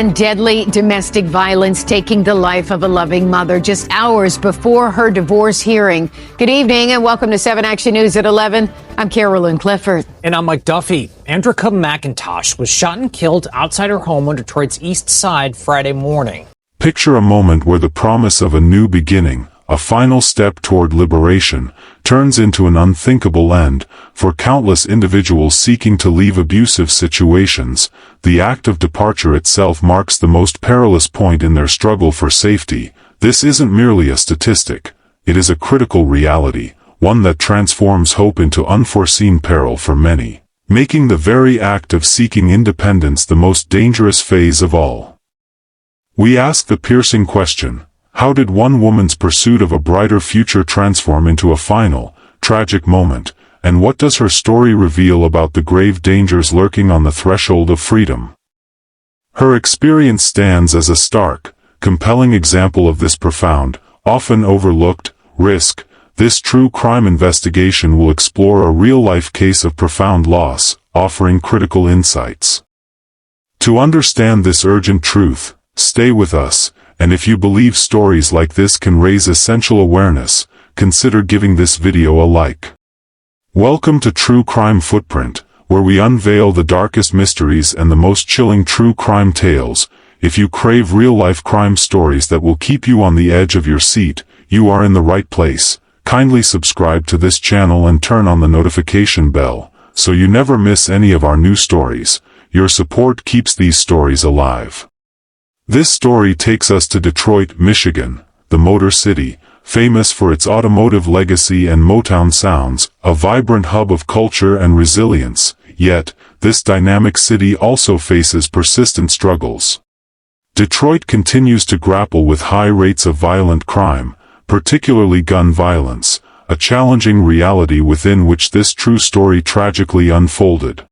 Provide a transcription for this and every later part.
And deadly domestic violence taking the life of a loving mother just hours before her divorce hearing. Good evening and welcome to 7 Action News at 11. I'm Carolyn Clifford. And I'm Mike Duffy. Andria Macintosh was shot and killed outside her home on Detroit's East Side Friday morning. Picture a moment where the promise of a new beginning, a final step toward liberation, turns into an unthinkable end. For countless individuals seeking to leave abusive situations, the act of departure itself marks the most perilous point in their struggle for safety. This isn't merely a statistic. It is a critical reality, one that transforms hope into unforeseen peril for many, making the very act of seeking independence the most dangerous phase of all. We ask the piercing question: how did one woman's pursuit of a brighter future transform into a final, tragic moment, and what does her story reveal about the grave dangers lurking on the threshold of freedom? Her experience stands as a stark, compelling example of this profound, often overlooked, risk. This true crime investigation will explore a real-life case of profound loss, offering critical insights. To understand this urgent truth, stay with us. And if you believe stories like this can raise essential awareness, consider giving this video a like. Welcome to True Crime Footprint, where we unveil the darkest mysteries and the most chilling true crime tales. If you crave real-life crime stories that will keep you on the edge of your seat, you are in the right place. Kindly subscribe to this channel and turn on the notification bell, so you never miss any of our new stories. Your support keeps these stories alive. This story takes us to Detroit, Michigan, the Motor City, famous for its automotive legacy and Motown sounds, a vibrant hub of culture and resilience. Yet, this dynamic city also faces persistent struggles. Detroit continues to grapple with high rates of violent crime, particularly gun violence, a challenging reality within which this true story tragically unfolded.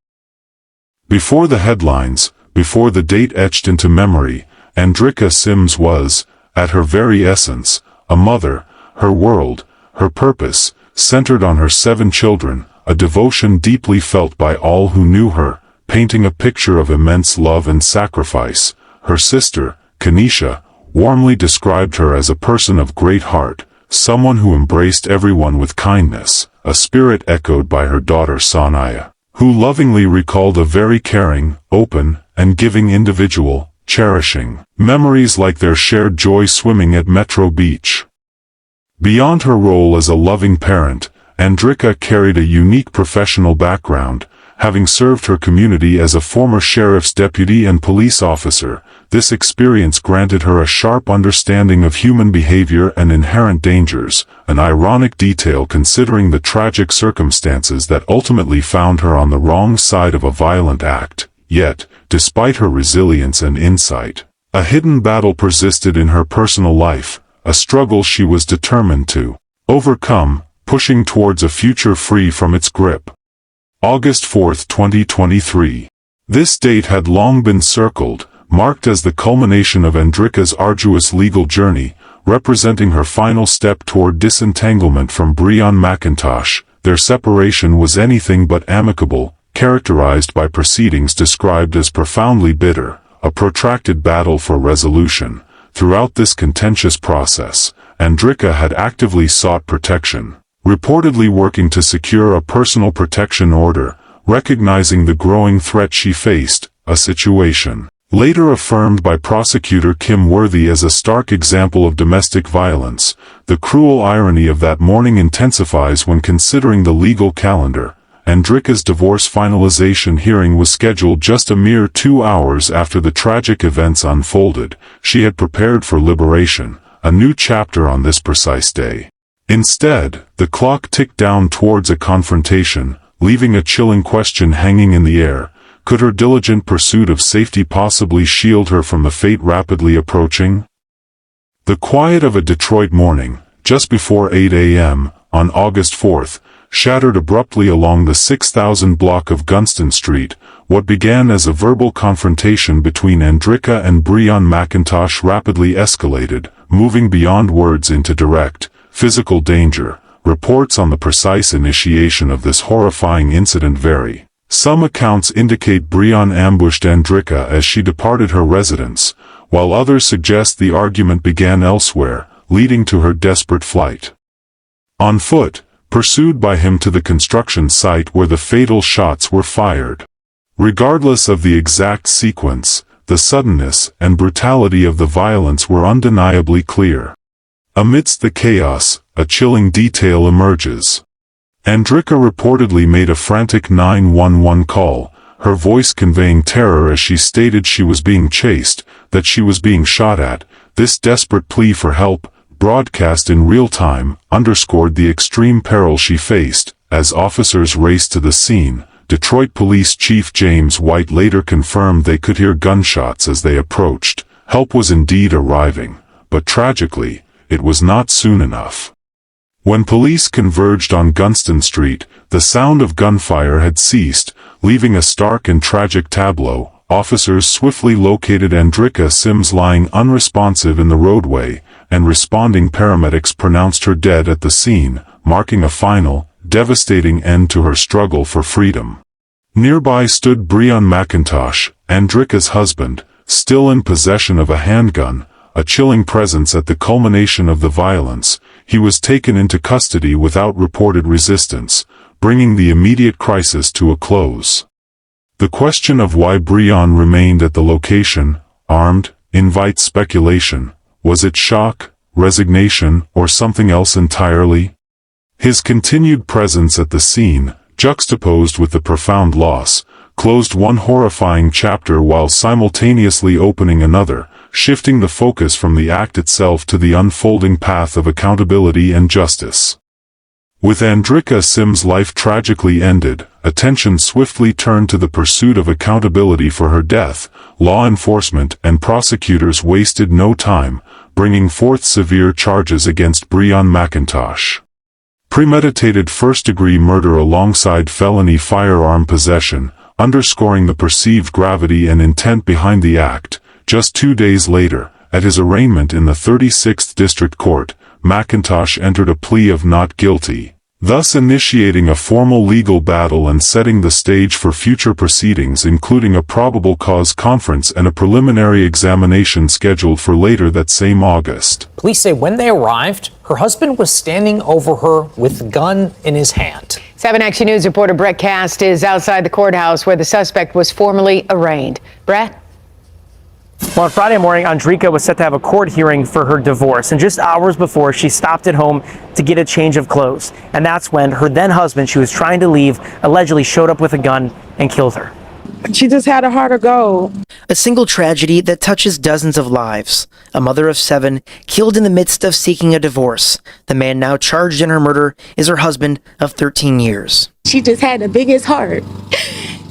Before the headlines, before the date etched into memory, Andria Sims was, at her very essence, a mother. Her world, her purpose, centered on her 7 children, a devotion deeply felt by all who knew her, painting a picture of immense love and sacrifice. Her sister, Kenesha, warmly described her as a person of great heart, someone who embraced everyone with kindness, a spirit echoed by her daughter Sonia, who lovingly recalled a very caring, open, and giving individual, cherishing memories like their shared joy swimming at Metro Beach. Beyond her role as a loving parent, Andria carried a unique professional background, having served her community as a former sheriff's deputy and police officer. This experience granted her a sharp understanding of human behavior and inherent dangers, an ironic detail considering the tragic circumstances that ultimately found her on the wrong side of a violent act. Yet, despite her resilience and insight, a hidden battle persisted in her personal life, a struggle she was determined to overcome, pushing towards a future free from its grip. August 4, 2023. This date had long been circled, marked as the culmination of Andria's arduous legal journey, representing her final step toward disentanglement from Macintosh. Their separation was anything but amicable, characterized by proceedings described as profoundly bitter, a protracted battle for resolution. Throughout this contentious process, Andria had actively sought protection, reportedly working to secure a personal protection order, recognizing the growing threat she faced, a situation later affirmed by prosecutor Kim Worthy as a stark example of domestic violence. The cruel irony of that morning intensifies when considering the legal calendar. Andria's divorce finalization hearing was scheduled just a mere 2 hours after the tragic events unfolded. She had prepared for liberation, a new chapter on this precise day. Instead, the clock ticked down towards a confrontation, leaving a chilling question hanging in the air. Could her diligent pursuit of safety possibly shield her from the fate rapidly approaching? The quiet of a Detroit morning, just before 8 a.m., on August 4th, shattered abruptly along the 6,000 block of Gunston Street. What began as a verbal confrontation between Andria and Macintosh rapidly escalated, moving beyond words into direct, physical danger. Reports on the precise initiation of this horrifying incident vary, Some accounts indicate Breon ambushed Andria as she departed her residence, while others suggest the argument began elsewhere, leading to her desperate flight. On foot, pursued by him to the construction site where the fatal shots were fired. Regardless of the exact sequence, the suddenness and brutality of the violence were undeniably clear. Amidst the chaos, a chilling detail emerges. Andria reportedly made a frantic 911 call, her voice conveying terror as she stated she was being chased, that she was being shot at. This desperate plea for help, broadcast in real time, underscored the extreme peril she faced. As officers raced to the scene, Detroit Police Chief James White later confirmed they could hear gunshots as they approached. Help was indeed arriving, but tragically, it was not soon enough. When police converged on Gunston Street, the sound of gunfire had ceased, leaving a stark and tragic tableau. Officers swiftly located Andria Sims lying unresponsive in the roadway, and responding paramedics pronounced her dead at the scene, marking a final, devastating end to her struggle for freedom. Nearby stood Breon Macintosh, Andria's husband, still in possession of a handgun, a chilling presence at the culmination of the violence. He was taken into custody without reported resistance, bringing the immediate crisis to a close. The question of why Breon remained at the location, armed, invites speculation. Was it shock, resignation, or something else entirely? His continued presence at the scene, juxtaposed with the profound loss, closed one horrifying chapter while simultaneously opening another, shifting the focus from the act itself to the unfolding path of accountability and justice. With Andria Sims' life tragically ended, attention swiftly turned to the pursuit of accountability for her death. Law enforcement and prosecutors wasted no time, bringing forth severe charges against Breon Macintosh. Premeditated first-degree murder alongside felony firearm possession, underscoring the perceived gravity and intent behind the act. Just 2 days later, at his arraignment in the 36th District Court, Macintosh entered a plea of not guilty, thus initiating a formal legal battle and setting the stage for future proceedings, including a probable cause conference and a preliminary examination scheduled for later that same August. Police say when they arrived, her husband was standing over her with a gun in his hand. 7 Action News reporter Brett Cast is outside the courthouse where the suspect was formally arraigned. Brett? Well, on Friday morning, Andria was set to have a court hearing for her divorce, and just hours before, she stopped at home to get a change of clothes. And that's when her then husband, she was trying to leave, allegedly showed up with a gun and killed her. She just had a heart of gold. A single tragedy that touches dozens of lives. A mother of 7 killed in the midst of seeking a divorce. The man now charged in her murder is her husband of 13 years. She just had the biggest heart.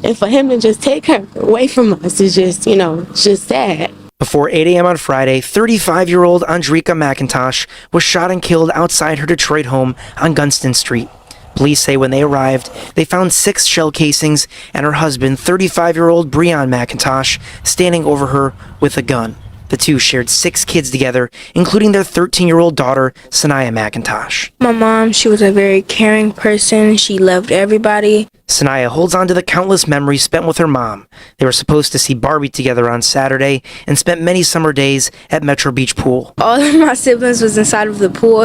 And for him to just take her away from us is just, just sad. Before 8 a.m. on Friday, 35-year-old Andria Macintosh was shot and killed outside her Detroit home on Gunston Street. Police say when they arrived, they found 6 shell casings and her husband, 35-year-old Breon Macintosh, standing over her with a gun. The two shared 6 kids together, including their 13-year-old daughter, Sanaya Macintosh. My mom, she was a very caring person. She loved everybody. Sanaya holds on to the countless memories spent with her mom. They were supposed to see Barbie together on Saturday and spent many summer days at Metro Beach Pool. All of my siblings was inside of the pool,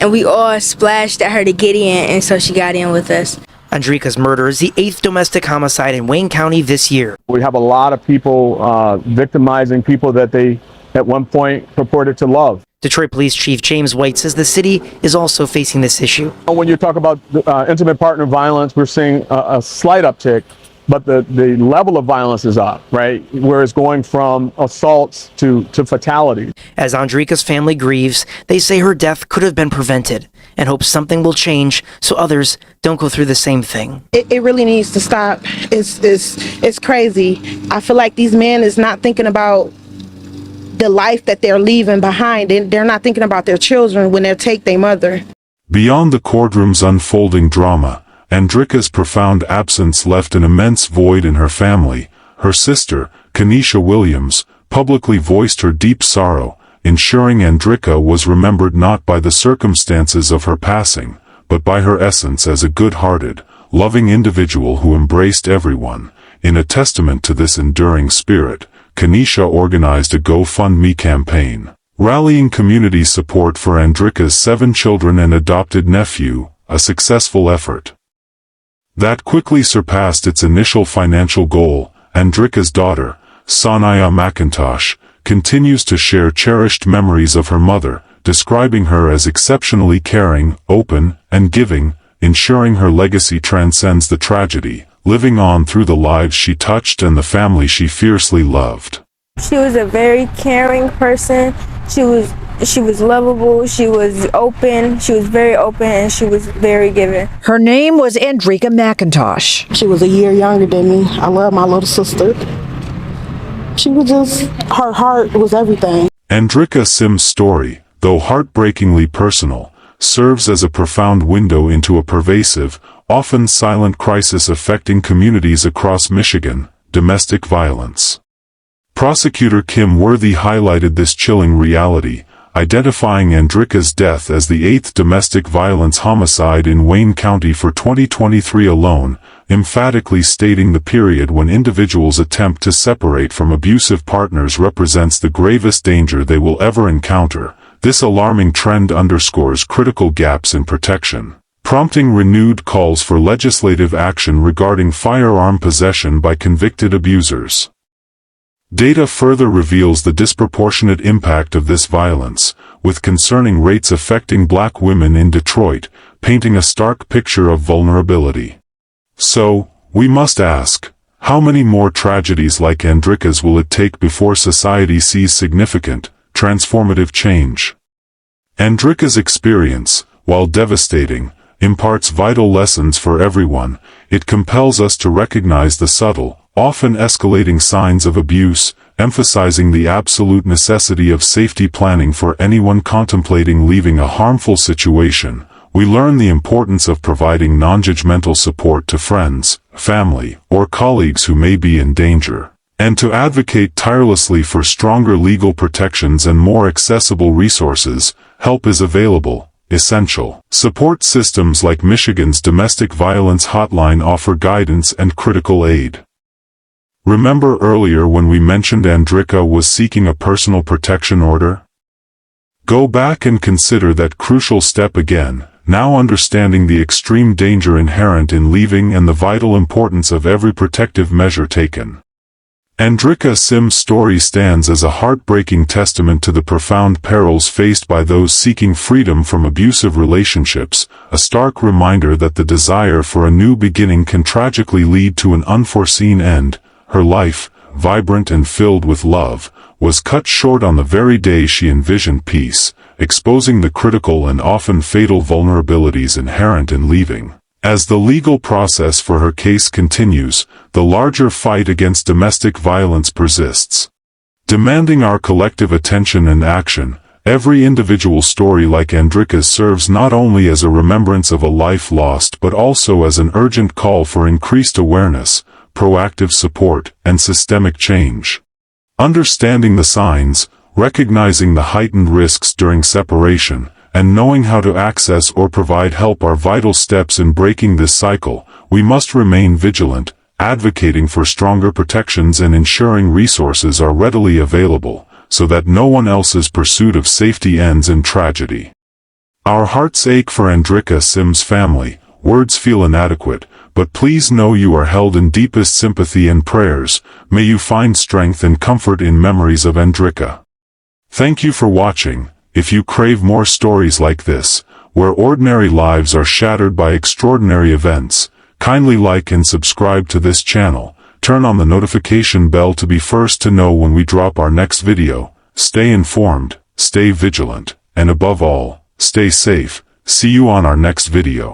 and we all splashed at her to get in, and so she got in with us. Andria's murder is the 8th domestic homicide in Wayne County this year. We have a lot of people victimizing people that they at one point purported to love. Detroit Police Chief James White says the city is also facing this issue. When you talk about intimate partner violence, we're seeing a slight uptick, but the level of violence is up, right? Where it's going from assaults to fatality. As Andria's family grieves, they say her death could have been prevented and hope something will change so others don't go through the same thing. It really needs to stop. It's crazy. I feel like these men is not thinking about the life that they're leaving behind, and they're not thinking about their children when they take their mother. Beyond the courtroom's unfolding drama, Andria's profound absence left an immense void in her family. Her sister, Kenesha Williams, publicly voiced her deep sorrow, ensuring Andria was remembered not by the circumstances of her passing, but by her essence as a good-hearted, loving individual who embraced everyone. In a testament to this enduring spirit, Kenesha organized a GoFundMe campaign, rallying community support for Andrica's 7 children and adopted nephew, a successful effort that quickly surpassed its initial financial goal. Andrica's daughter, Sanaya Macintosh, continues to share cherished memories of her mother, describing her as exceptionally caring, open, and giving, ensuring her legacy transcends the tragedy, living on through the lives she touched and the family she fiercely loved. She was a very caring person. She was lovable, she was open, she was very open, and she was very giving. Her name was Andria Macintosh. She was a year younger than me. I love my little sister. She was just, her heart was everything. Andria Sims' story, though heartbreakingly personal, serves as a profound window into a pervasive, often silent crisis affecting communities across Michigan: domestic violence. Prosecutor Kim Worthy highlighted this chilling reality, identifying Andrica's death as the 8th domestic violence homicide in Wayne County for 2023 alone, emphatically stating the period when individuals attempt to separate from abusive partners represents the gravest danger they will ever encounter. This alarming trend underscores critical gaps in protection, prompting renewed calls for legislative action regarding firearm possession by convicted abusers. Data further reveals the disproportionate impact of this violence, with concerning rates affecting Black women in Detroit, painting a stark picture of vulnerability. So, we must ask, how many more tragedies like Andrica's will it take before society sees significant, transformative change? Andrica's experience, while devastating, imparts vital lessons for everyone. It compels us to recognize the subtle, often escalating signs of abuse, emphasizing the absolute necessity of safety planning for anyone contemplating leaving a harmful situation. We learn the importance of providing non-judgmental support to friends, family, or colleagues who may be in danger, and to advocate tirelessly for stronger legal protections and more accessible resources. Help is available. Essential. Support systems like Michigan's Domestic Violence Hotline offer guidance and critical aid. Remember earlier when we mentioned Andria was seeking a personal protection order? Go back and consider that crucial step again, now understanding the extreme danger inherent in leaving and the vital importance of every protective measure taken. Andria Sims' story stands as a heartbreaking testament to the profound perils faced by those seeking freedom from abusive relationships, a stark reminder that the desire for a new beginning can tragically lead to an unforeseen end. Her life, vibrant and filled with love, was cut short on the very day she envisioned peace, exposing the critical and often fatal vulnerabilities inherent in leaving. As the legal process for her case continues, the larger fight against domestic violence persists, demanding our collective attention and action. Every individual story like Andria's serves not only as a remembrance of a life lost but also as an urgent call for increased awareness, proactive support, and systemic change. Understanding the signs, recognizing the heightened risks during separation, and knowing how to access or provide help are vital steps in breaking this cycle. We must remain vigilant, advocating for stronger protections and ensuring resources are readily available, so that no one else's pursuit of safety ends in tragedy. Our hearts ache for Andria Sims' family. Words feel inadequate, but please know you are held in deepest sympathy and prayers. May you find strength and comfort in memories of Andria. Thank you for watching. If you crave more stories like this, where ordinary lives are shattered by extraordinary events, kindly like and subscribe to this channel. Turn on the notification bell to be first to know when we drop our next video. Stay informed, stay vigilant, and above all, stay safe. See you on our next video.